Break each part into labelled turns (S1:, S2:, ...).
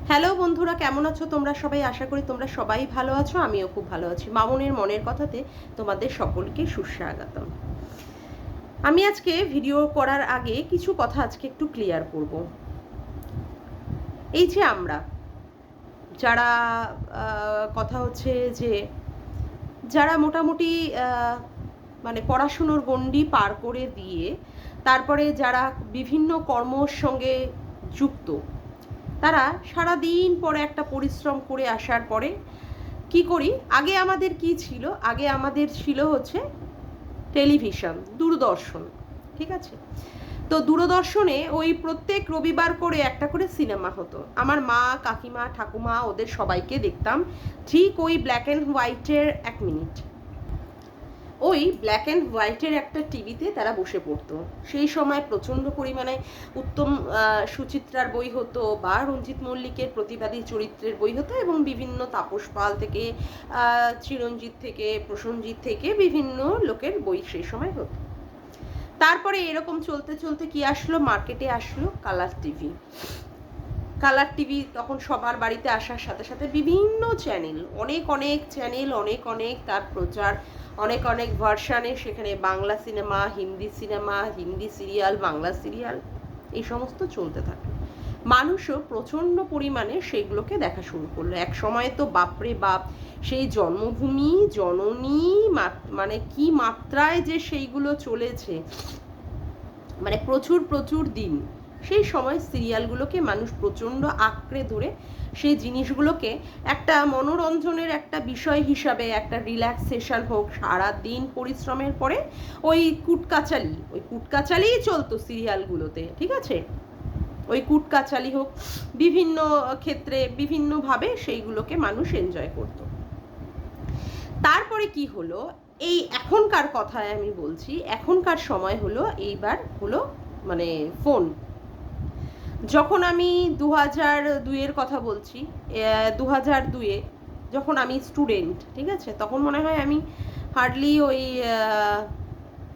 S1: Hello বন্ধুরা, কেমন আছো তোমরা সবাই? আশা করি তোমরা সবাই ভালো আছো, আমিও খুব ভালো আছি। মামনের মনের কথাতে তোমাদের সকলকে সুস্বাগতম। আমি আজকে ভিডিও করার আগে কিছু কথা আজকে একটু ক্লিয়ার করব। এই যে আমরা যারা কথা হচ্ছে যে যারা মোটামুটি মানে পড়াশুনোর গণ্ডি পার করে দিয়ে তারপরে যারা বিভিন্ন কর্মর সঙ্গে যুক্ত, তারা সারাদিন পরে একটা পরিশ্রম করে আসার পরে কি করি? আগে আমাদের কি ছিল? আগে আমাদের ছিল হচ্ছে টেলিভিশন, দূরদর্শন, ঠিক আছে? তো দূরদর্শনে ওই প্রত্যেক রবিবার করে একটা করে সিনেমা হতো। আমার মা, কাকিমা, ঠাকুমা ওদের সবাইকে দেখতাম ঠিক ওই ব্ল্যাক অ্যান্ড হোয়াইটের 1 মিনিট, ওই ব্ল্যাক অ্যান্ড হোয়াইটের একটা টিভিতে তারা বসে পড়তো। সেই সময় প্রচণ্ড পরিমাণে উত্তম সুচিত্রার বই হতো, বা রঞ্জিত মল্লিকের প্রতিবাদী চরিত্রের বই হতো, এবং বিভিন্ন তাপস পাল থেকে চিরঞ্জিত থেকে প্রসেনজিৎ থেকে বিভিন্ন লোকের বই সেই সময় হতো। তারপরে এরকম চলতে চলতে কি আসলো? মার্কেটে আসলো কালার টিভি। কালার টিভি তখন সবার বাড়িতে আসার সাথে সাথে বিভিন্ন চ্যানেল, অনেক অনেক চ্যানেল, অনেক অনেক তার প্রচার, অনেক অনেক ভার্সানে, সেখানে Bangla cinema, Hindi serial, Bangla serial, এই সমস্ত চলতে থাকে। মানুষও প্রচণ্ড পরিমাণে সেইগুলোকে দেখা শুরু করলো। এক সময় তো বাপরে বাপ, সেই জন্মভূমি, জননী, মানে কি মাত্রায় যে সেইগুলো চলেছে, মানে প্রচুর প্রচুর দিন। সেই সময় সিরিয়ালগুলোকে মানুষ প্রচণ্ড আঁকড়ে ধরে সেই জিনিসগুলোকে একটা মনোরঞ্জনের একটা বিষয় হিসাবে, একটা রিল্যাক্সেশন হোক, সারাদিন পরিশ্রমের পরে ওই কুটকাচালিই চলতো সিরিয়ালগুলোতে, ঠিক আছে? ওই কুটকাচালি হোক, বিভিন্ন ক্ষেত্রে বিভিন্নভাবে সেইগুলোকে মানুষ এনজয় করতো। তারপরে কি হলো? এই এখনকার কথায় আমি বলছি, এখনকার সময় হলো, এইবার হলো মানে ফোন। যখন আমি 2002-এর কথা বলছি, 2002-এ যখন আমি স্টুডেন্ট, ঠিক আছে, তখন মনে হয় আমি হার্ডলি ওই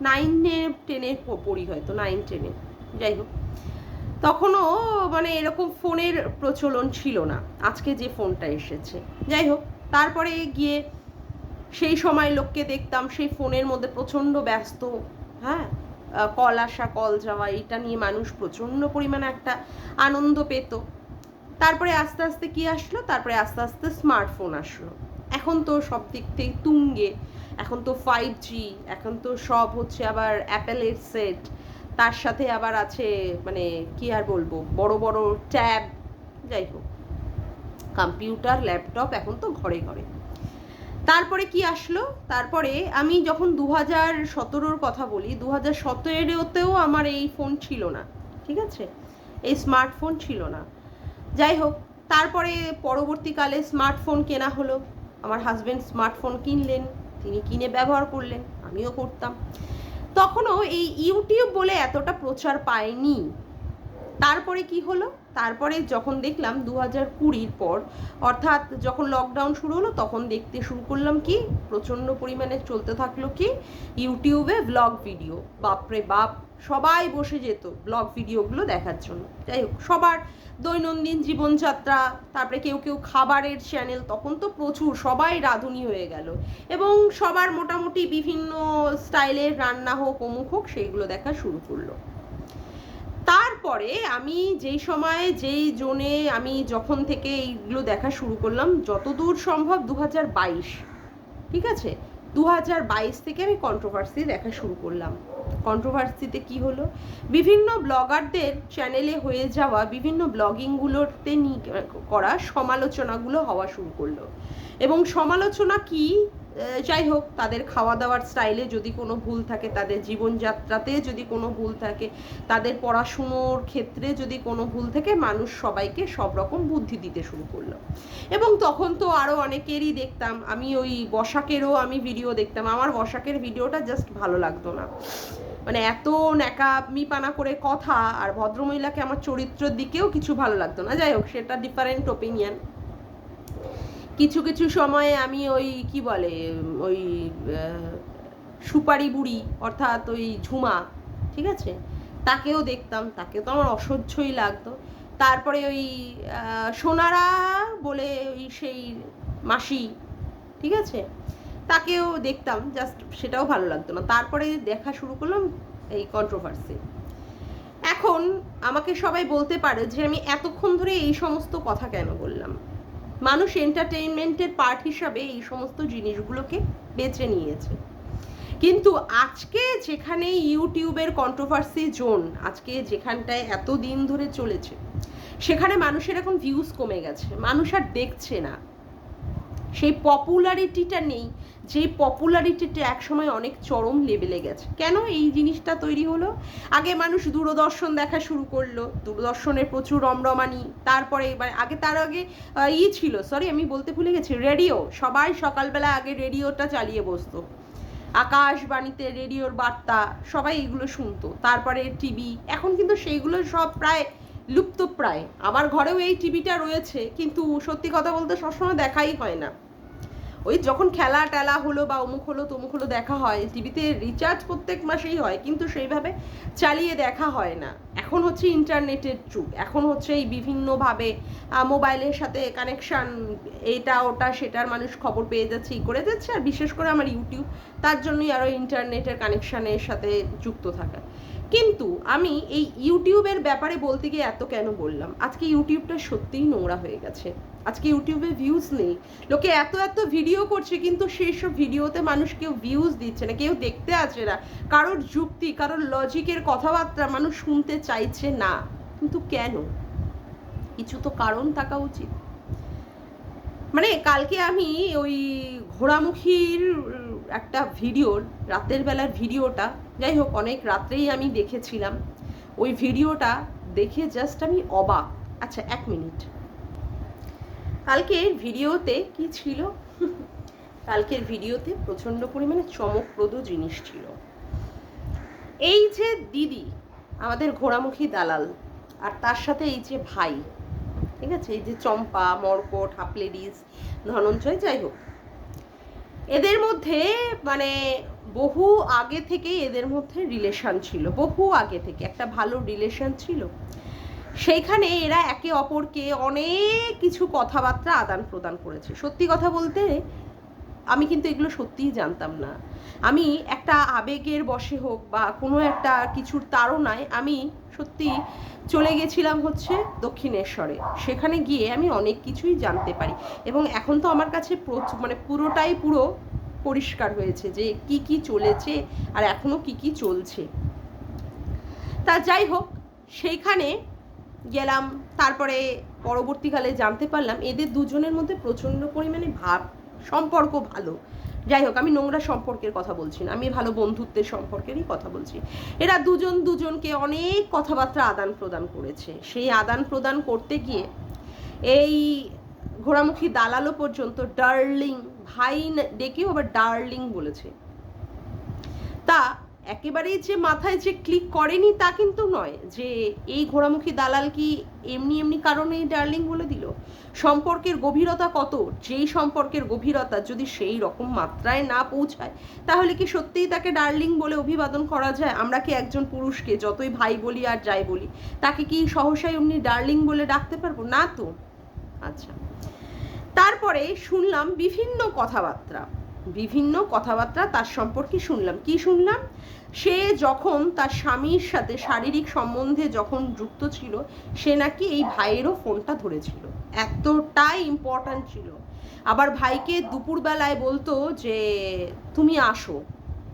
S1: 9-10 পড়ি, হয়তো 9-10, যাই হোক। তখনও মানে এরকম ফোনের প্রচলন ছিল না, আজকে যে ফোনটা এসেছে। যাই হোক, তারপরে গিয়ে সেই সময় লোককে দেখতাম সেই ফোনের মধ্যে প্রচণ্ড ব্যস্ত, হ্যাঁ, কল আসা কল যাওয়া, এটা নিয়ে মানুষ প্রচণ্ড পরিমাণে একটা আনন্দ পেত। তারপরে আস্তে আস্তে কি আসলো? তারপরে আস্তে আস্তে স্মার্টফোন আসলো। এখন তো সব দিক থেকে তুঙ্গে, এখন তো 5G, এখন তো সব হচ্ছে আবার অ্যাপেলের সেট, তার সাথে আবার আছে মানে কি আর বলবো, বড় বড় ট্যাব, যাই হোক, কম্পিউটার, ল্যাপটপ এখন তো ঘরে ঘরে। তারপরে কি আসলো? তারপরে আমি যখন 2017-র কথা বলি, 2017-তেও আমার এই ফোন ছিল না, ঠিক আছে, এই স্মার্টফোন ছিল না। যাই হোক, তারপরে পরবর্তীকালে স্মার্টফোন কেনা হলো, আমার হাজব্যান্ড স্মার্টফোন কিনলেন, তিনি কিনে ব্যবহার করলেন, আমিও করতাম। তখনও এই ইউটিউব বলে এতটা প্রচার পায়নি। তারপরে কি হলো? তারপরে যখন দেখলাম 2020-র পর, অর্থাৎ যখন লকডাউন শুরু হলো, তখন দেখতে শুরু করলাম কি প্রচণ্ড পরিমাণে চলতে থাকলো কি ইউটিউবে ব্লগ ভিডিও। বাপরে বাপ, সবাই বসে যেত ব্লগ ভিডিওগুলো দেখার জন্য। যাই হোক, সবার দৈনন্দিন জীবনযাত্রা, তারপরে কেউ কেউ খাবারের চ্যানেল, তখন তো প্রচুর, সবাই রাঁধুনি হয়ে গেল, এবং সবার মোটামুটি বিভিন্ন স্টাইলের রান্না হোক, অমুক হোক, সেইগুলো দেখা শুরু করলো। তারপরে আমি যেই সময় যেই জোনে আমি যখন থেকে এইগুলো দেখা শুরু করলাম, যতদূর সম্ভব 2022, ঠিক আছে, 2022 থেকে আমি কন্ট্রোভার্সি দেখা শুরু করলাম। কন্ট্রোভার্সিতে কি হলো? বিভিন্ন ব্লগারদের চ্যানেলে হয়ে যাওয়া বিভিন্ন ব্লগিংগুলোতে করা সমালোচনাগুলো হওয়া শুরু করলো। এবং সমালোচনা কি, যাই হোক, তাদের খাওয়া দাওয়ার স্টাইলে যদি কোনো ভুল থাকে, তাদের জীবনযাত্রাতে যদি কোনো ভুল থাকে, তাদের পড়াশুনোর ক্ষেত্রে যদি কোনো ভুল থাকে, মানুষ সবাইকে সব রকম বুদ্ধি দিতে শুরু করলো। এবং তখন তো আরও অনেকেরই দেখতাম, আমি ওই বসাকেরও আমি ভিডিও দেখতাম। আমার বসাকের ভিডিওটা জাস্ট ভালো লাগতো না, মানে এত ন্যাকামিপানা করে কথা, আর ভদ্রমহিলাকে আমার চরিত্রের দিকেও কিছু ভালো লাগতো না। যাই হোক, সেটা ডিফারেন্ট ওপিনিয়ন। কিছু কিছু সময়ে আমি ওই কি বলে, ওই সুপারি বুড়ি, অর্থাৎ ওই ঝুমা, ঠিক আছে, তাকেও দেখতাম, তাকে তো আমার অসহ্যই লাগতো। তারপরে ওই সোনারা বলে ওই সেই মাসি, ঠিক আছে, তাকেও দেখতাম, জাস্ট সেটাও ভালো লাগতো না। তারপরে দেখা শুরু করলাম এই কন্ট্রোভার্সি। এখন আমাকে সবাই বলতে পারে যে আমি এতক্ষণ ধরে এই সমস্ত কথা কেন বললাম। মানুষ এন্টারটেইনমেন্টের পার্ট হিসাবে এই সমস্ত জিনিসগুলোকে বেছে নিয়েছে। কিন্তু আজকে যেখানে ইউটিউবের কন্ট্রোভার্সি জোন, আজকে যেখানটায় এত দিন ধরে চলেছে, সেখানে মানুষের এখন ভিউজ কমে গেছে, মানুষ আর দেখছে না, সেই পপুলারিটিটা নেই, যে পপুলারিটিটা একসময় অনেক চরম লেভেলে গেছে। কেন এই জিনিসটা তৈরি হলো? আগে মানুষ দূরদর্শন দেখা শুরু করলো, দূরদর্শনের প্রচুর রমরমানি, তারপরে আগে তার আগে ছিল, সরি আমি বলতে ভুলে গেছি, রেডিও। সবাই সকালবেলা আগে রেডিওটা চালিয়ে বসতো, আকাশবাণীতে রেডিওর বার্তা, সবাই এগুলো শুনতো। তারপরে টিভি, এখন কিন্তু সেইগুলো সব প্রায় লুপ্ত প্রায়। আমার ঘরেও এই টিভিটা রয়েছে, কিন্তু সত্যি কথা বলতে সবসময় দেখাই হয় না। ওই যখন খেলা টেলা হলো বা অমুক হলো তমুক হলো দেখা হয়, টিভিতে রিচার্জ প্রত্যেক মাসেই হয়, কিন্তু সেইভাবে চালিয়ে দেখা হয় না। এখন হচ্ছে ইন্টারনেটের যুগ, এখন হচ্ছে এই বিভিন্নভাবে মোবাইলের সাথে কানেকশান, এটা ওটা সেটার মানুষ খবর পেয়ে যাচ্ছে, ই করে যাচ্ছে। আর বিশেষ করে আমার ইউটিউব, তার জন্যই আরও ইন্টারনেটের কানেকশানের সাথে যুক্ত থাকা। কিন্তু আমি এই ইউটিউবের ব্যাপারে বলতে গিয়ে এত কেন বললাম, আজকে ইউটিউবটা সত্যিই নোংরা হয়ে গেছে। আজকে ইউটিউবে ভিউজ নেই, লোকে এত এত ভিডিও করছে, কিন্তু সেই সব ভিডিওতে মানুষ কেউ ভিউজ দিচ্ছে না, কেউ দেখতে আসে না, কারোর যুক্তি, কারোর লজিকের কথাবার্তা মানুষ শুনতে চাইছে না। কিন্তু কেন? কিছু তো কারণ থাকা উচিত। মানে কালকে আমি ওই ঘোড়ামুখীর একটা ভিডিওর, রাতের বেলার ভিডিওটা, যাই হোক অনেক রাত্রেই আমি দেখেছিলাম, ওই ভিডিওটা দেখে জাস্ট আমি অবাক। আচ্ছা 1 মিনিট, কালকের ভিডিওতে কি ছিল? কালকের ভিডিওতে প্রচণ্ড পরিমাণে চমকপ্রদ জিনিস ছিল। এই যে দিদি, আমাদের ঘোড়ামুখী দালাল, আর তার সাথে এই যে ভাই, ঠিক আছে, এই যে চম্পা, মর্কট, হাফ লেডিস, ধনঞ্জয়, যাই হোক, এদের মধ্যে মানে বহু আগে থেকেই এদের মধ্যে রিলেশন ছিল, বহু আগে থেকে একটা ভালো রিলেশন ছিল। সেইখানে এরা একে অপরকে অনেক কিছু কথাবার্তা আদান প্রদান করেছে। সত্যি কথা বলতে আমি কিন্তু এগুলো সত্যিই জানতাম না। আমি একটা আবেগের বশে হোক বা কোনো একটা কিছুর তাড়নায় আমি সত্যি চলে গেছিলাম হচ্ছে দক্ষিণেশ্বরে। সেখানে গিয়ে আমি অনেক কিছুই জানতে পারি, এবং এখন তো আমার কাছে মানে পুরোটাই পুরো পরিষ্কার হয়েছে যে কি কি চলেছে আর এখনো কি কি চলছে। তা যাই হোক, সেইখানে গেলাম, তারপরে পরবর্তীকালে জানতে পারলাম এদের দুজনের মধ্যে প্রচণ্ড পরিমাণে সম্পর্ক ভালো। যাই হোক, আমি নোংরা সম্পর্কের কথা বলছি না, আমি ভালো বন্ধুত্বের সম্পর্কেরই কথা বলছি। এরা দুজন দুজনকে অনেক কথাবার্তা আদান প্রদান করেছে। সেই আদান প্রদান করতে গিয়ে এই ঘোড়ামুখী দালালও পর্যন্ত ডার্লিং ভাই ডেকেও আবার ডার্লিং বলেছে। তা একেবারেই যে মাথায় যে ক্লিক করেনি তা কিন্তু নয়, যে এই ঘোড়ামুখী দালাল কি এমনি এমনি কারণেই ডার্লিং বলে দিল। সম্পর্কের গভীরতা কত, যেই সম্পর্কের গভীরতা যদি সেই রকম মাত্রায় না পৌঁছায়, তাহলে কি সত্যিই তাকে ডার্লিং বলে অভিবাদন করা যায়? আমরা কি একজন পুরুষকে যতই ভাই বলি আর যাই বলি, তাকে কি সহসাই এমনি ডার্লিং বলে ডাকতে পারবো না তো? আচ্ছা, তারপরে শুনলাম বিভিন্ন কথাবার্তা তার সম্পর্কে শুনলাম। কি শুনলাম? সে যখন তার স্বামীর সাথে শারীরিক সম্বন্ধে যখন যুক্ত ছিল, সে নাকি এই ভাইয়েরও ফোনটা ধরেছিল, এতটাই ইম্পর্ট্যান্ট ছিল। আবার ভাইকে দুপুরবেলায় বলতো যে তুমি আসো।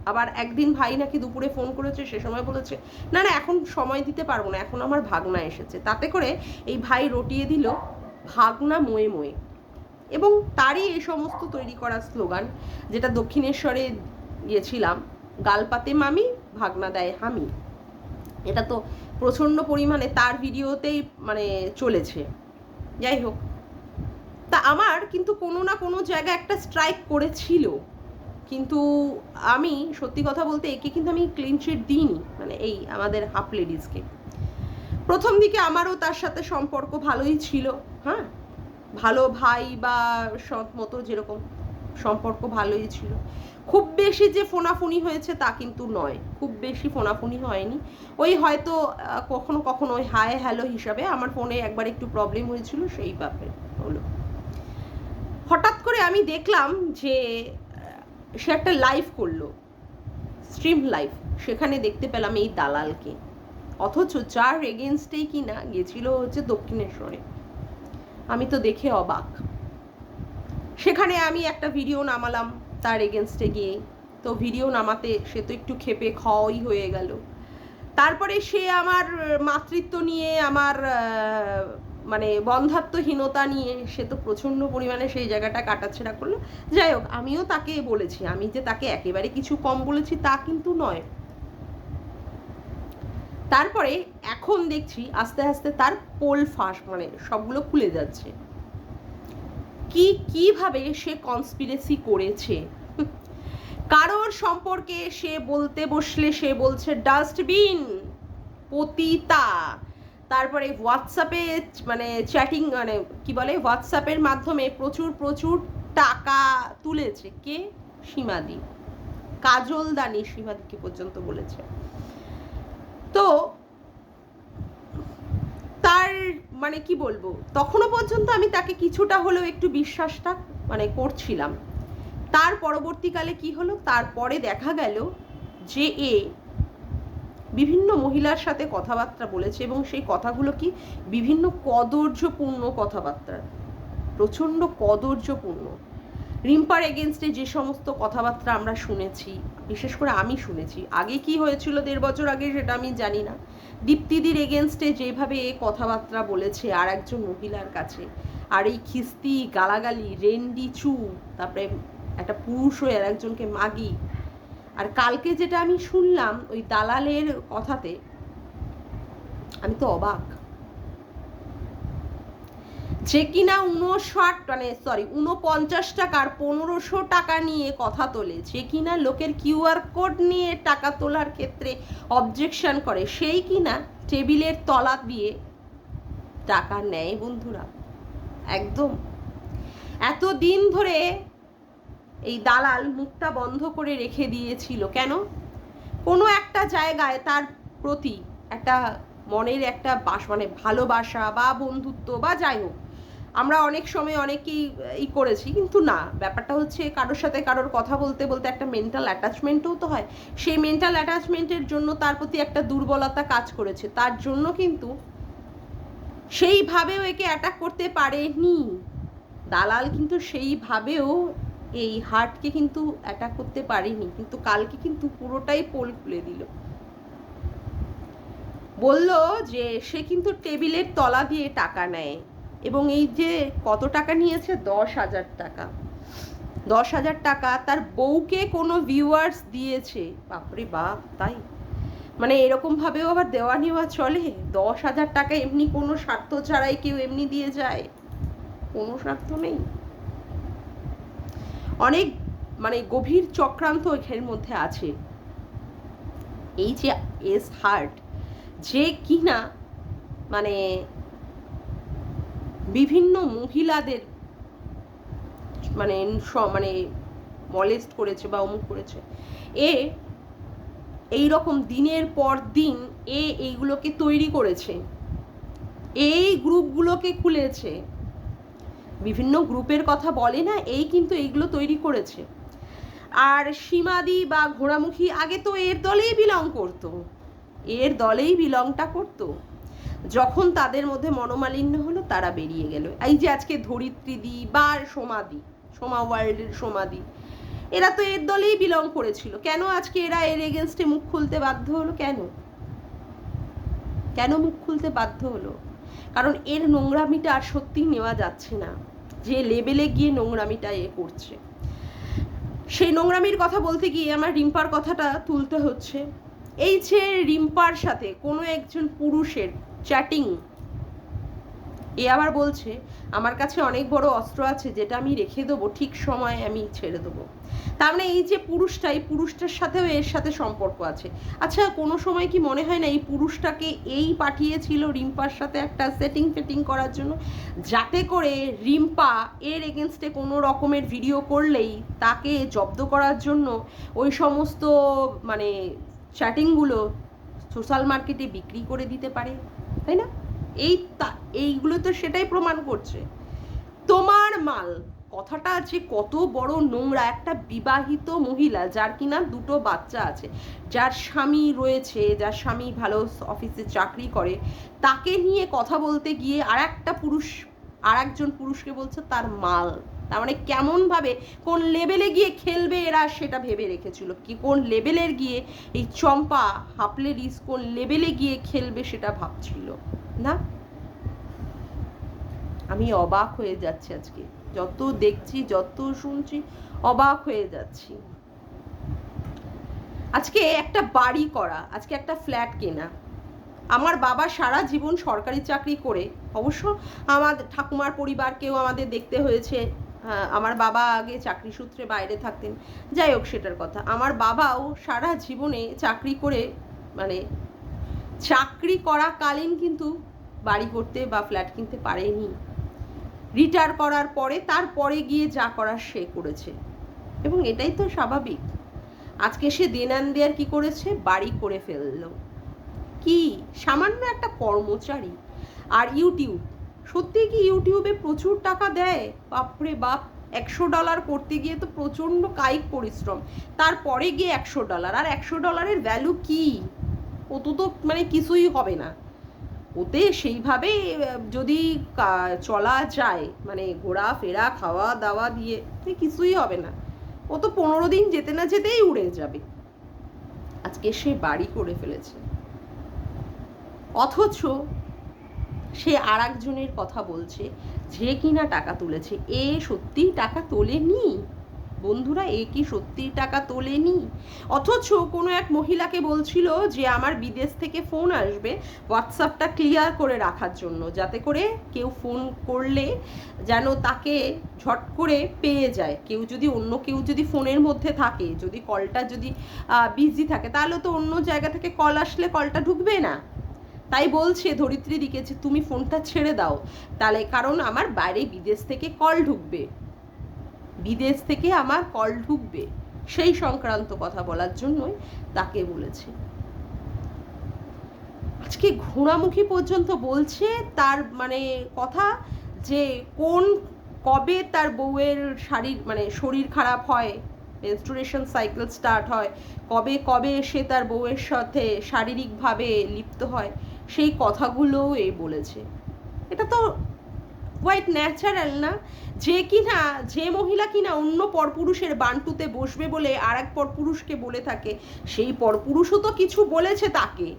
S1: আবার একদিন ভাই নাকি দুপুরে ফোন করেছে, সে সময় বলেছে না না এখন সময় দিতে পারবো না, এখন আমার ভাগনা এসেছে। তাতে করে এই ভাই রটিয়ে দিল ভাগনা মোয়ে মোয়ে, এবং তারই এই সমস্ত তৈরি করা স্লোগান, যেটা দক্ষিণেশ্বরে গিয়েছিলাম, গালপাতে মামি ভাগনা দেয় হামি, এটা তো প্রচণ্ড পরিমাণে তার ভিডিওতেই মানে চলেছে। যাই হোক, তা আমার কিন্তু কোনো না কোনো জায়গায় একটা স্ট্রাইক করেছিল, কিন্তু আমি সত্যি কথা বলতে একে কিন্তু আমি ক্লিন চিট দিইনি, মানে এই আমাদের হাফ লেডিসকে। প্রথম দিকে আমারও তার সাথে সম্পর্ক ভালোই ছিল, হ্যাঁ, ভালো ভাই বা সৎ মতো যেরকম। সম্পর্ক ভালোই ছিল, খুব বেশি যে ফোনাফুনি হয়েছে তা কিন্তু নয়, খুব বেশি ফোনাফুনি হয়নি। ওই হয়তো কখনো কখনো ওই হাই হ্যালো হিসাবে আমার ফোনে একবার একটু প্রবলেম হয়েছিল, সেই ব্যাপারে হলো। হঠাৎ করে আমি দেখলাম যে সে একটা লাইভ করলো, স্ট্রিম লাইভ, সেখানে দেখতে পেলাম এই দালালকে, অথচ যার এগেনস্টেই কিনা গেছিল হচ্ছে দক্ষিণেশ্বরে। আমি তো দেখে অবাক। সেখানে আমি একটা ভিডিও নামালাম তার এগেনস্টে গিয়ে, তো ভিডিও নামাতে সে তো একটু ক্ষেপে খাওয়াই হয়ে গেল। তারপরে সে আমার মাতৃত্ব নিয়ে, আমার মানে বন্ধাত্মহীনতা নিয়ে সে তো প্রচণ্ড পরিমাণে সেই জায়গাটা কাটাছেড়া করলো। যাই হোক, আমিও তাকে বলেছি, আমি যে তাকে একেবারে কিছু কম বলেছি তা কিন্তু নয়। তারপরে এখন দেখছি আস্তে আস্তে তার পোল ফাঁস, মানে সবগুলো খুলে যাচ্ছে, কিভাবে সে কনস্পিরেসি করেছে। কারোর সম্পর্কে সে বলতে বসলে সে বলছে ডাস্টবিন, পতিতা, তারপরে হোয়াটসঅ্যাপে মানে চ্যাটিং, মানে কি বলে, হোয়াটসঅ্যাপের মাধ্যমে প্রচুর প্রচুর টাকা তুলেছে কে? সীমাদি, কাজল দানি সীমাদিকে পর্যন্ত বলেছে। তো তার মানে কি বলবো, তখনও পর্যন্ত আমি তাকে কিছুটা হলেও একটু বিশ্বাসটা মানে করছিলাম। তার পরবর্তীকালে কি হলো, তারপরে দেখা গেল যে এ বিভিন্ন মহিলার সাথে কথাবার্তা বলেছে, এবং সেই কথাগুলো কি বিভিন্ন কদর্যপূর্ণ কথাবার্তা, প্রচণ্ড কদর্যপূর্ণ। রিম্পার এগেনস্টে যে সমস্ত কথাবার্তা আমরা শুনেছি, বিশেষ করে আমি শুনেছি, আগে কি হয়েছিল 1.5 বছর আগে সেটা আমি জানি না, দীপ্তিদির এগেনস্টে যেভাবে কথাবার্তা বলেছে আর একজন মহিলার কাছে, আর এই খিস্তি গালাগালি, রেন্ডি চু, তারপরে একটা পুরুষ হয়ে আর একজনকে মাগি, আর কালকে যেটা আমি শুনলাম ওই দালালের কথাতে, আমি তো অবাক। যে কিনা 49 টাকার 1500 টাকা নিয়ে কথা তোলে, যে কিনা লোকের কিউআর কোড নিয়ে টাকা তোলার ক্ষেত্রে অবজেকশন করে, সেই কিনা টেবিলের তলা দিয়ে টাকা নেয়। বন্ধুরা, একদম এতদিন ধরে এই দালাল মুখটা বন্ধ করে রেখে দিয়েছিল কেন? কোনো একটা জায়গায় তার প্রতি একটা মনের একটা মানে ভালোবাসা বা বন্ধুত্ব বা যাই হোক, আমরা অনেক সময় অনেকেই করেছি, কিন্তু না, ব্যাপারটা হচ্ছে কারোর সাথে কারোর কথা বলতে বলতে একটা মেন্টাল অ্যাটাচমেন্টও তো হয়। সেই মেন্টাল অ্যাটাচমেন্টের জন্য তার প্রতি একটা দুর্বলতা কাজ করেছে, তার জন্য কিন্তু সেইভাবেও একে অ্যাটাক করতে পারেনি দালাল, কিন্তু সেইভাবেও এই হার্টকে কিন্তু অ্যাটাক করতে পারেনি, কিন্তু কালকে কিন্তু পুরোটাই পোল খুলে দিল। বলল যে সে কিন্তু টেবিলের তলা দিয়ে টাকা নেয়, এবং এই যে কত টাকা নিয়েছে, 10,000 টাকা, 10,000 টাকা তার বউকে কোনো ভিউয়ার্স দিয়েছে। বাপরে বাপ, তাই মানে এরকম ভাবেও আবার দেওয়া নেওয়া চলে? 10,000 টাকা এমনি কোনো স্বার্থ ছাড়াই কেউ এমনি দিয়ে যায়? কোনো স্বার্থ নেই, অনেক মানে গভীর চক্রান্ত এর মধ্যে আছে। এই যে এস হার্ট, যে কিনা মানে বিভিন্ন মহিলাদের মানে মানে মলেস্ট করেছে বা অমুক করেছে, এই রকম দিনের পর দিন এইগুলোকে তৈরি করেছে, এই গ্রুপগুলোকে খুলেছে, বিভিন্ন গ্রুপের কথা বলে না, এই কিন্তু এইগুলো তৈরি করেছে। আর সীমাদি বা ঘোড়ামুখী আগে তো এর দলেই বিলং করতো, এর দলেই বিলংটা করতো। যখন তাদের মধ্যে মনোমালিন্য হলো তারা বেরিয়ে গেল। এই যে আজকে ধরিত্রীদি বা সোমা ওয়ার্ল্ডের সোমাদি, এরা তো এর দলেই বিলং করেছিল, কেন আজকে এরা এর এগেনস্টে মুখ খুলতে বাধ্য হলো? কেন মুখ খুলতে বাধ্য হলো? কারণ এর নোংরামিটা আর সত্যি নেওয়া যাচ্ছে না, যে লেভেলে গিয়ে নোংরামিটা করছে। সেই নোংরামির কথা বলতে গিয়ে আমার রিম্পার কথাটা তুলতে হচ্ছে। এই যে রিম্পার সাথে কোনো একজন পুরুষের চ্যাটিং এ আবার বলছে আমার কাছে অনেক বড় অস্ত্র আছে যেটা আমি রেখে দেবো, ঠিক সময়ে আমি ছেড়ে দেবো। তার মানে এই যে পুরুষটা, এই পুরুষটার সাথেও এর সাথে সম্পর্ক আছে। আচ্ছা, কোনো সময় কি মনে হয় না এই পুরুষটাকে এই পাঠিয়েছিল রিম্পার সাথে একটা সেটিং ফেটিং করার জন্য, যাতে করে রিম্পা এর এগেনস্টে কোনো রকমের ভিডিও করলেই তাকে জব্দ করার জন্য ওই সমস্ত মানে চ্যাটিংগুলো সোশ্যাল মার্কেটে বিক্রি করে দিতে পারে, তাই না? এইগুলো তো সেটাই প্রমাণ করছে। তোমার মাল কথাটা আছে কত বড় নোংরা। একটা বিবাহিত মহিলা যার কিনা 2টো বাচ্চা আছে, যার স্বামী রয়েছে, যার স্বামী ভালো অফিসে চাকরি করে, তাকে নিয়ে কথা বলতে গিয়ে আর একজন পুরুষকে বলছে তার মাল। তার মানে কেমনভাবে, কোন লেভেলে গিয়ে খেলবে এরা সেটা ভেবে রেখেছিল, কি কোন লেভেলের গিয়ে এই চম্পা হাপলেরিস কোন লেভেলে গিয়ে খেলবে সেটা ভাবছিল না। আমি অবাক হয়ে যাচ্ছি আজকে, যত দেখছি যত শুনছি অবাক হয়ে যাচ্ছি। আজকে একটা বাড়ি করা, আজকে একটা ফ্ল্যাট কেনা। আমার বাবা সারা জীবন সরকারি চাকরি করে, অবশ্য আমাদের ঠাকুমার পরিবারকেও আমাদের দেখতে হয়েছে। আমার বাবা আগে চাকরি সূত্রে বাইরে থাকতেন, যাই হোক সেটার কথা। আমার বাবাও সারা জীবনে চাকরি করে, মানে চাকরি করাকালীন কিন্তু বাড়ি করতে বা ফ্ল্যাট কিনতে পারেনি। রিটায়ার করার পরে তারপরে গিয়ে যা করার সে করেছে, এবং এটাই তো স্বাভাবিক। আজকে সে দেনান দেয়ার কি করেছে, বাড়ি করে ফেললো। কি সামান্য একটা কর্মচারী। আর ইউটিউব, সত্যি কি ইউটিউবে প্রচুর টাকা দেয়? বাপরে বাপ, $100 করতে গিয়ে তো প্রচণ্ড কায়িক পরিশ্রম, তারপরে গিয়ে $100। আর $100 ভ্যালু কি? ও তো মানে কিছুই হবে না ওতে। সেইভাবে যদি চলা যায়, মানে ঘোরা ফেরা খাওয়া দাওয়া দিয়ে, কিছুই হবে না। ও তো 15 দিন যেতে না যেতেই উড়ে যাবে। আজকে সে বাড়ি করে ফেলেছে, অথচ সে আর একজনের কথা বলছে যে কিনা টাকা তুলেছে। এ সত্যিই টাকা তোলেনি বন্ধুরা, এ কি সত্যিই টাকা তোলেনি? অথচ কোনো এক মহিলাকে বলছিল যে আমার বিদেশ থেকে ফোন আসবে হোয়াটসঅ্যাপটা ক্লিয়ার করে রাখার জন্য, যাতে করে কেউ ফোন করলে যেন তাকে ঝট করে পেয়ে যায়। অন্য কেউ যদি ফোনের মধ্যে থাকে, যদি কলটা যদি বিজি থাকে, তাহলে তো অন্য জায়গা থেকে কল আসলে কলটা ঢুকবে না। তাই বলছে ধরিত্রীদিকে যে তুমি ফোনটা ছেড়ে দাও, তাহলে কারণ আমার বাইরে বিদেশ থেকে কল ঢুকবে, বিদেশ থেকে আমার কল ঢুকবে, সেই সংক্রান্ত কথা বলার জন্যই তাকে বলেছে। আজকে ঘোড়ামুখী পর্যন্ত বলছে তার মানে কথা, যে কবে তার বউয়ের শরীর খারাপ হয়, মেনস্ট্রুয়েশন সাইকেল স্টার্ট হয়, কবে সে তার বউয়ের সাথে শারীরিকভাবে লিপ্ত হয়, সেই কথাগুলোও এ বলেছে। এটা তো কোয়াইট ন্যাচারাল না? যে মহিলা কিনা অন্য পরপুরুষের বান্টুতে বসবে বলে আর এক পরপুরুষকে বলে থাকে, সেই পরপুরুষও তো কিছু বলেছে তাকে,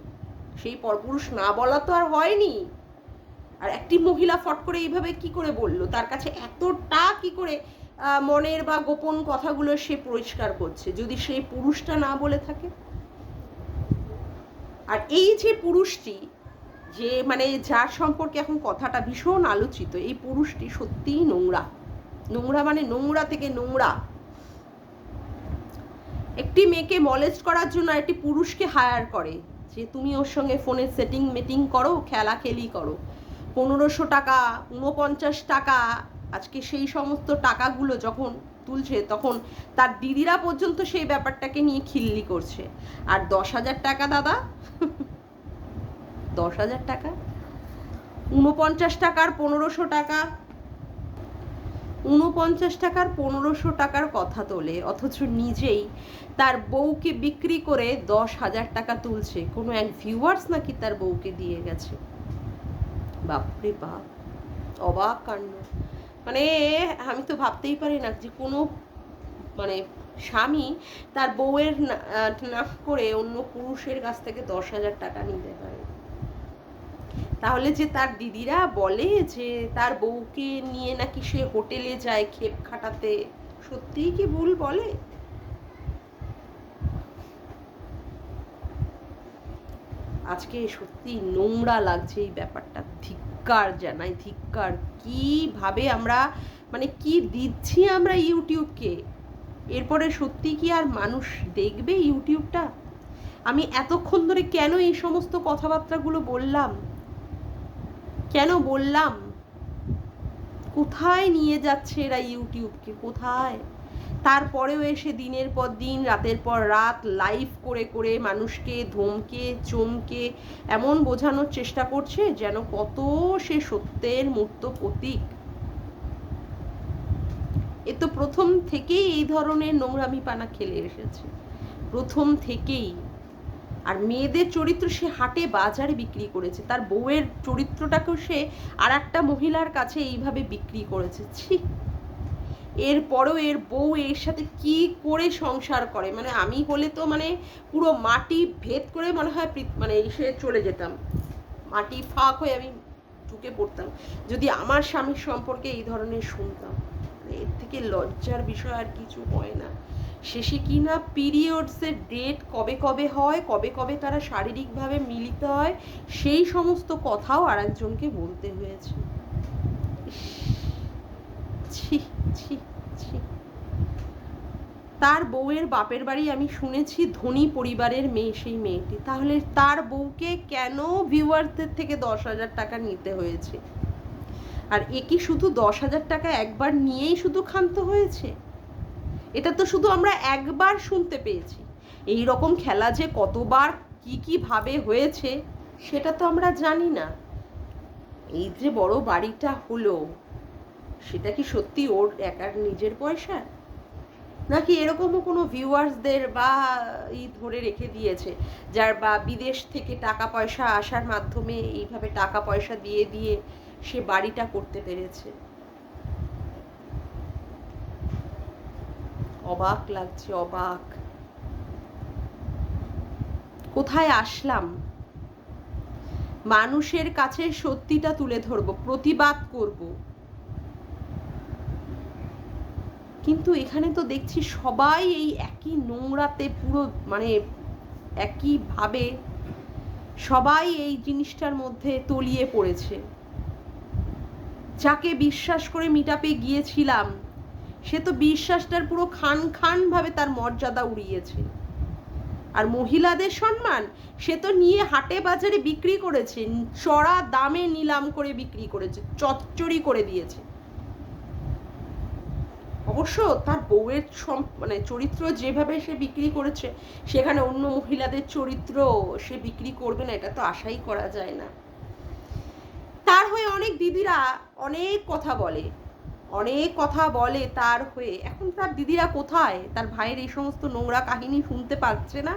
S1: সেই পরপুরুষ না বলা তো আর হয়নি। আর একটি মহিলা ফট করে এইভাবে কি করে বলল? তার কাছে এতটা কি করে মনের বা গোপন কথাগুলো সে পরিষ্কার করছে, যদি সেই পুরুষটা না বলে থাকে? আর এই যে পুরুষটি, যে মানে যার সম্পর্কে এখন কথাটা ভীষণ আলোচিত, এই পুরুষটি সত্যিই নোংরা। নোংরা মানে নোংরা থেকে নোংরা। একটি মেয়েকে মলেস্ট করার জন্য একটি পুরুষকে হায়ার করে, যে তুমি ওর সঙ্গে ফোনে সেটিং মিটিং করো, খেলাখেলি করো। 1500 টাকা, 49 টাকা, আজকে সেই সমস্ত টাকাগুলো যখন তুলছে, তখন তার দিদিরা পর্যন্ত সেই ব্যাপারটাকে নিয়ে খিল্লি করছে। আর 10,000 টাকা দাদা, 10,000 টাকা, 49 টাকার 1500 টাকা, 49 টাকার 1500 টাকার কথা তোলে, অথচ নিজেই তার বউকে বিক্রি করে 10,000 টাকা তুলছে। কোনো এক ভিউয়ার্স নাকি তার বউকে দিয়ে গেছে। বাপরে বাপ, অবাক কাণ্ড। মানে আমি তো ভাবতেই পারি না যে কোনো মানে স্বামী তার বউয়ের নাম করে অন্য পুরুষের কাছ থেকে 10,000 টাকা নিতে পারে। তাহলে যে তার দিদিরা বলে যে তার বউকে নিয়ে নাকি সে হোটেলে যায় খেপ খাটাতে, সত্যিই কি ভুল বলে? আজকে সত্যি নোংরা লাগছে এই ব্যাপারটা, ধিক্কার। ধিক্কার জানাই, ধিক্কার। কিভাবে আমরা মানে কি দিচ্ছি আমরা ইউটিউবকে। এরপরে সত্যি কি আর মানুষ দেখবে ইউটিউবটা? আমি এতক্ষণ ধরে কেন এই সমস্ত কথাবার্তাগুলো বললাম, কেন বললাম? কোথায় নিয়ে যাচ্ছে এরা ইউটিউবকে, কোথায়? তারপরেও এসে দিনের পর দিন, রাতের পর রাত লাইভ করে করে মানুষকে ধমকে চমকে এমন বোঝানোর চেষ্টা করছে যেন কত সে সত্যের মূর্ত প্রতীক। এ তো প্রথম থেকেই এই ধরনের নোংরামি পানা খেলে এসেছে, প্রথম থেকেই। আর মেয়েদের চরিত্র সে হাটে বাজারে বিক্রি করেছে, তার বউয়ের চরিত্রটাকেও সে আর একটা মহিলার কাছে এইভাবে বিক্রি করেছে। ছি! এরপরেও এর বউ এর সাথে কি করে সংসার করে, মানে আমি হলে তো মানে পুরো মাটি ভেদ করে মনে হয় মানে এসে চলে যেতাম, মাটি ফাঁক হয়ে আমি ঢুকে পড়তাম যদি আমার স্বামীর সম্পর্কে এই ধরনের শুনতাম। এর থেকে লজ্জার বিষয় আর কিছু হয় না। শেষে কি না পিরিয়ডসের ডেট কবে কবে হয়, কবে কবে তারা শারীরিকভাবে মিলিত হয়, সেই সমস্ত কথাও আর একজনকে বলতে হয়েছে। ছি ছি ছি। তার বউয়ের বাপের বাড়ি আমি শুনেছি ধনী পরিবারের মেয়ে সেই মেয়েটি, তাহলে তার বউকে কেন ভিউয়ারদের থেকে 10,000 টাকা নিতে হয়েছে? আর এ কি শুধু 10,000 টাকা একবার নিয়েই শুধু ক্ষান্ত হয়েছে? এটা তো শুধু আমরা একবার শুনতে পেয়েছি, এই রকম খেলা যে কতবার কি ভাবে হয়েছে সেটা তো আমরা জানি না। এই যে বড় বাড়িটা হলো, সেটা কি সত্যি ওর একার নিজের পয়সা, নাকি এরকমও কোনো ভিউয়ার্সদের বা ধরে রেখে দিয়েছে, যার বা বিদেশ থেকে টাকা পয়সা আসার মাধ্যমে এইভাবে টাকা পয়সা দিয়ে দিয়ে সে বাড়িটা করতে পেরেছে? অবাক লাগছে, অবাক। কোথায় আসলাম? মানুষের কাছে সত্যিটা তুলে ধরবো, প্রতিবাদ করব, কিন্তু এখানে তো দেখছি সবাই এই একই নোংরাতে পুরো মানে একইভাবে সবাই এই জিনিসটার মধ্যে তলিয়ে পড়েছে। যাকে বিশ্বাস করে মিটআপে গিয়েছিলাম সে তো বিশ্বাসটার পুরো খান খান ভাবে তার মর্যাদা উড়িয়েছে। আর মহিলাদের সম্মান সে তো নিয়ে হাটে বাজারে বিক্রি করেছে, চড়া দামে নিলাম করে বিক্রি করেছে, চচ্চড়ি করে দিয়েছে। অবশ্য তার বউয়ের মানে চরিত্র যেভাবে সে বিক্রি করেছে, সেখানে অন্য মহিলাদের চরিত্র সে বিক্রি করবে না এটা তো আশাই করা যায় না। তার হয়ে অনেক দিদিরা অনেক কথা বলে, অনেক কথা বলে তার হয়ে। এখন তার দিদিরা কোথায়? তার ভাইয়ের এই সমস্ত নোংরা কাহিনী শুনতে পাচ্ছে না।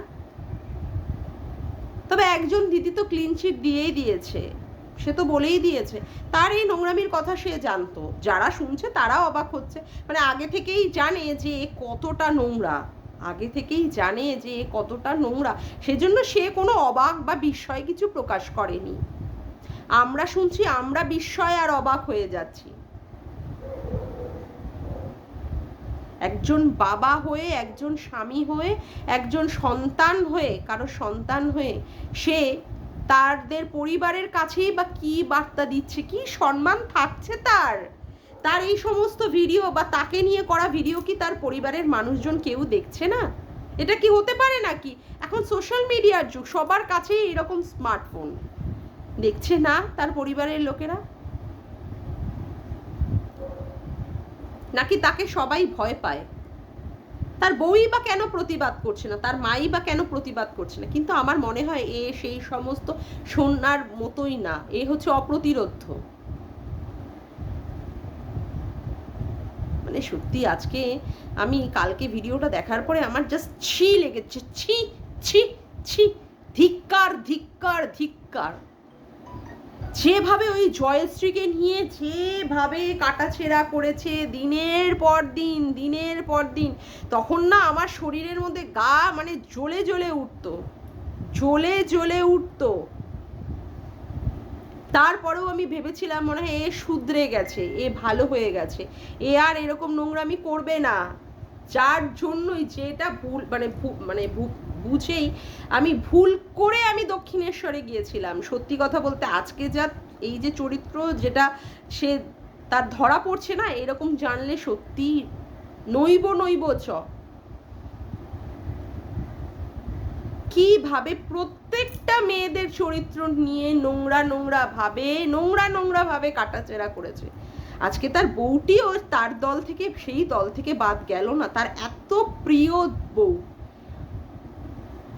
S1: তবে একজন দিদি তো ক্লিন চিট দিয়েই দিয়েছে, সে তো বলেই দিয়েছে তার এই নোংরামির কথা সে জানতো। যারা শুনছে তারাও অবাক হচ্ছে, মানে আগে থেকেই জানে যে কতটা নোংরা, আগে থেকেই জানে যে কতটা নোংরা, সেজন্য সে কোনো অবাক বা বিস্ময় কিছু প্রকাশ করেনি। আমরা শুনছি, আমরা বিস্ময় আর অবাক হয়ে যাচ্ছি। একজন বাবা হয়ে, একজন স্বামী হয়ে, একজন সন্তান হয়ে, কারো সন্তান হয়ে সে তাদের পরিবারের কাছেই বা কি বার্তা দিচ্ছে, কি সম্মান থাকছে তার? তার এই সমস্ত ভিডিও বা তাকে নিয়ে করা ভিডিও কি তার পরিবারের মানুষজন কেউ দেখছে না? এটা কি হতে পারে নাকি? এখন সোশ্যাল মিডিয়ার যুগ, সবার কাছেই এরকম স্মার্টফোন, দেখছে না তার পরিবারের লোকেরা? নাকি তাকে সবাই ভয় পায়? তার বউই বা কেন প্রতিবাদ করছে না, তার মাই বা কেন প্রতিবাদ করছে না? কিন্তু আমার মনে হয় এ সেই সমস্ত সন্ন্যার মতোই না, এ হচ্ছে অপ্রতিরোধ্য। মানে সত্যি আজকে আমি কালকে ভিডিওটা দেখার পরে আমার জাস্ট ছি লেগেছে, ছি ছি ছি। ধিক্কার ধিক্কার ধিক্কার। যেভাবে ওই জয়শ্রীকে নিয়ে যেভাবে কাটাছেঁড়া করেছে দিনের পর দিন, দিনের পর দিন, তখন না আমার শরীরের মধ্যে গা মানে জ্বলে জ্বলে উঠতো, জ্বলে জ্বলে উঠতো। তারপরেও আমি ভেবেছিলাম মনে হয় এ শুধরে গেছে, এ ভালো হয়ে গেছে, এ আর এরকম নোংরামি করবে না। যার জন্যই যেটা ভুল মানে বুঝেই আমি ভুল করে আমি দক্ষিণেশ্বরে গিয়েছিলাম। সত্যি কথা বলতে আজকে যা এই যে চরিত্র যেটা সে তার ধরা পড়ছে না, এরকম জানলে সত্যি নইব চ কিভাবে প্রত্যেকটা মেয়েদের চরিত্র নিয়ে নোংরা ভাবে কাটাছেঁড়া করেছে। আজকে তার বউটিও তার দল থেকে, সেই দল থেকে বাদ গেল না, তার এত প্রিয় বউ।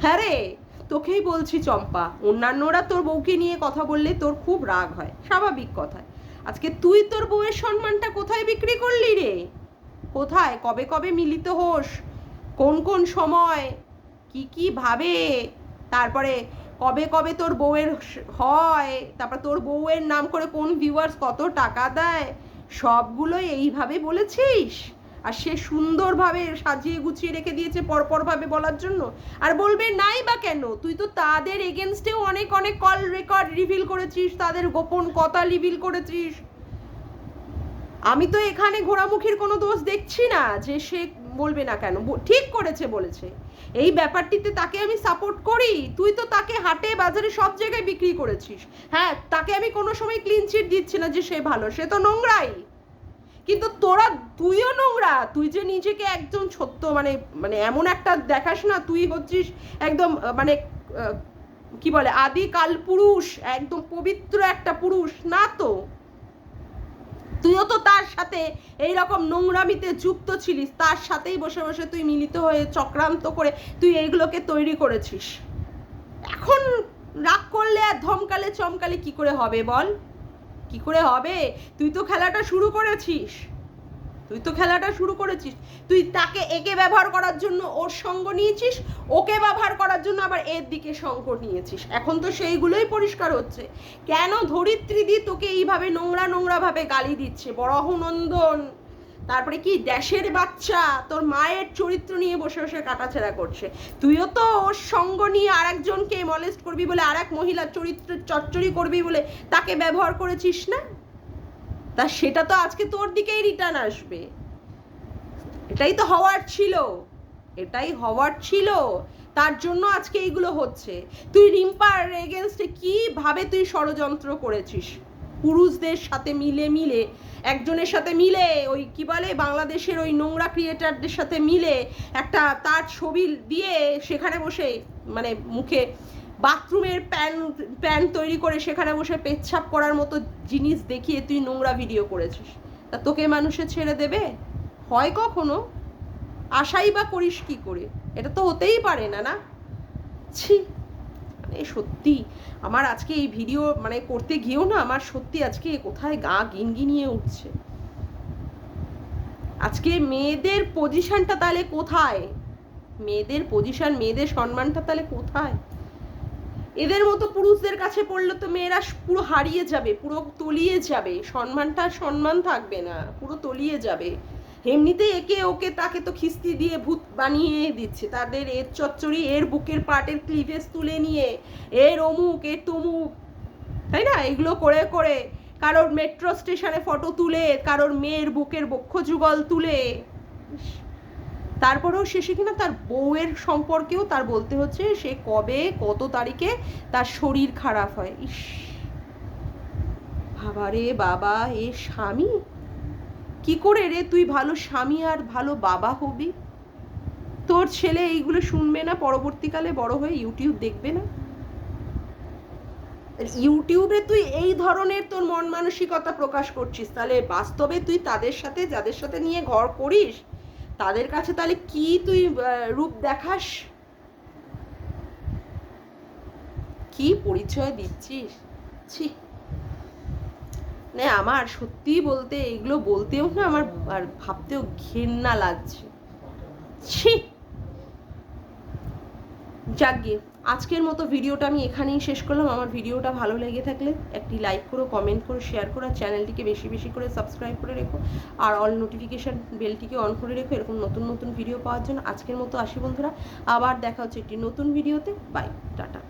S1: হ্যাঁ রে, তোকেই বলছি চম্পা, অন্যান্যরা তোর বউকে নিয়ে কথা বললে তোর খুব রাগ হয়, স্বাভাবিক কথা। আজকে তুই তোর বউয়ের সম্মানটা কোথায় বিক্রি করলি রে? কোথায়? কবে কবে মিলিত হোস, কোন কোন সময়, কি ভাবে, তারপরে কবে কবে তোর বউয়ের হয়, তারপর তোর বউয়ের নাম করে কোন ভিউয়ার্স কত টাকা দেয়, সবগুলোই এইভাবে বলেছিস। আর সে সুন্দরভাবে সাজিয়ে গুছিয়ে রেখে দিয়েছে পরপরভাবে বলার জন্য। আর বলবে নাই বা কেন? তুই তো তাদের এগেনস্টেও অনেক অনেক কল রেকর্ড রিভিল করেছিস, তাদের গোপন কথা রিভিল করেছিস। আমি তো এখানে ঘোড়ামুখীর কোনো দোষ দেখছি না যে সে বলবে না কেন, ঠিক করেছে বলেছে। এই ব্যাপারটিতে তাকে আমি সাপোর্ট করি। তুই তো তাকে হাটে বাজারে সব জায়গায় বিক্রি করেছিস। হ্যাঁ, তাকে আমি কোনো সময় ক্লিন চিট দিচ্ছি না যে সে ভালো, সে তো নোংরাই। কিন্তু তুইও নোংরা। তুই যে নিজেকে একজন সত্য মানে এমন একটা দেখাস না, তুই হচ্ছিস একদম মানে কি বলে আদি কাল পুরুষ, একদম পবিত্র একটা পুরুষ না তো। তুইও তো তার সাথে এইরকম নোংরামিতে যুক্ত ছিলিস, তার সাথেই বসে বসে তুই মিলিত হয়ে চক্রান্ত করে তুই এইগুলোকে তৈরি করেছিস। এখন রাগ করলে আর ধমকালে চমকালে কি করে হবে বল? কি করে হবে? তুই তো খেলাটা শুরু করেছিস। তুই তাকে একে ব্যবহার করার জন্য ওর সঙ্গ নিয়েছিস, ওকে ব্যবহার করার জন্য আবার এর দিকে সঙ্গ নিয়েছিস। এখন তো সেইগুলোই পরিষ্কার হচ্ছে। কেন ধরিত্রীদি তোকে এইভাবে নোংরা ভাবে গালি দিচ্ছে? বরাহনন্দন, তারপরে কি দেশের বাচ্চা তোর মায়ের চরিত্র নিয়ে বসে বসে কাটাছেড়া করছে। তুইও তো ওর সঙ্গ নিয়ে আর একজনকে মলেস্ট করবি বলে, আর এক মহিলার চরিত্র চচ্চড়ি করবি বলে তাকে ব্যবহার করেছিস না? তা সেটা তো আজকে তোর দিকেই রিটার্ন আসবে। এটাই তো হওয়ার ছিল, তার জন্য আজকে এইগুলো হচ্ছে। তুই রিম্পার এগেনস্টে কিভাবে তুই ষড়যন্ত্র করেছিস, পুরুষদের সাথে মিলে একজনের সাথে মিলে, ওই কি বলে বাংলাদেশের ওই নোংরা ক্রিয়েটারদের সাথে মিলে একটা তার ছবি দিয়ে সেখানে বসে মানে মুখে বাথরুমের প্যান তৈরি করে সেখানে বসে পেচ্ছাপ করার মতো জিনিস দেখিয়ে তুই নোংরা ভিডিও করেছিস। তা তোকে মানুষে ছেড়ে দেবে? হয় কখনো? আশাই বা করিস কি করে? এটা তো হতেই পারে না, না? ছি, মানে সত্যি আমার আজকে এই ভিডিও মানে করতে গিয়েও না আমার সত্যি আজকে কোথায় গা গিনগিনিয়ে উঠছে। আজকে মেয়েদের পজিশনটা তাহলে কোথায়? মেয়েদের পজিশন, মেয়েদের সম্মানটা তাহলে কোথায়? এদের মতো পুরুষদের কাছে পড়লে তো মেয়েরা পুরো হারিয়ে যাবে, পুরো তলিয়ে যাবে, সম্মান থাকবে না, পুরো তলিয়ে যাবে। এমনিতে একে ওকে তাকে তো খিস্তি দিয়ে ভূত বানিয়ে দিচ্ছে, তাদের এর চচ্চড়ি, এর বুকের পার্টের ক্লিভেজ তুলে নিয়ে, এর অমুক এর তমুক, তাই না? এগুলো করে করে কারোর মেট্রো স্টেশনে ফটো তুলে, কারোর মেয়ের বুকের বক্ষ যুগল তুলে, তারপরেও শেষে কিনা তার বউয়ের সম্পর্কেও তার বলতে হচ্ছে সে কবে কত তারিখে তার শরীর খারাপ হয়। ইস বাবারে বাবা, এ স্বামী কি করে রে তুই ভালো স্বামী আর ভালো বাবা হবি? তোর ছেলে এইগুলো শুনবে না পরবর্তীকালে বড় হয়ে? ইউটিউব দেখবে না? ইউটিউবে তুই এই ধরনের তোর মন মানসিকতা প্রকাশ করছিস, তাহলে বাস্তবে তুই তাদের সাথে যাদের সাথে নিয়ে ঘর করিস তাদের কাছে তাহলে কি তুই রূপ দেখাস? কি পরিচয় দিচ্ছিস? ছি, না আমার সত্যি বলতে এগুলো বলতেও না আমার আর ভাবতেও ঘেন্না লাগছে। ছি, যাকগে, আজকের মতো ভিডিওটা আমি এখানেই শেষ করলাম। আমার ভিডিওটা ভালো লেগে থাকলে একটি লাইক করো, কমেন্ট করো, শেয়ার করো, আর চ্যানেলটিকে বেশি বেশি করে সাবস্ক্রাইব করে রেখো, আর অল নোটিফিকেশান বেলটিকে অন করে রেখো এরকম নতুন নতুন ভিডিও পাওয়ার জন্য। আজকের মতো আসি বন্ধুরা, আবার দেখা হচ্ছে একটি নতুন ভিডিওতে। Bye, tata.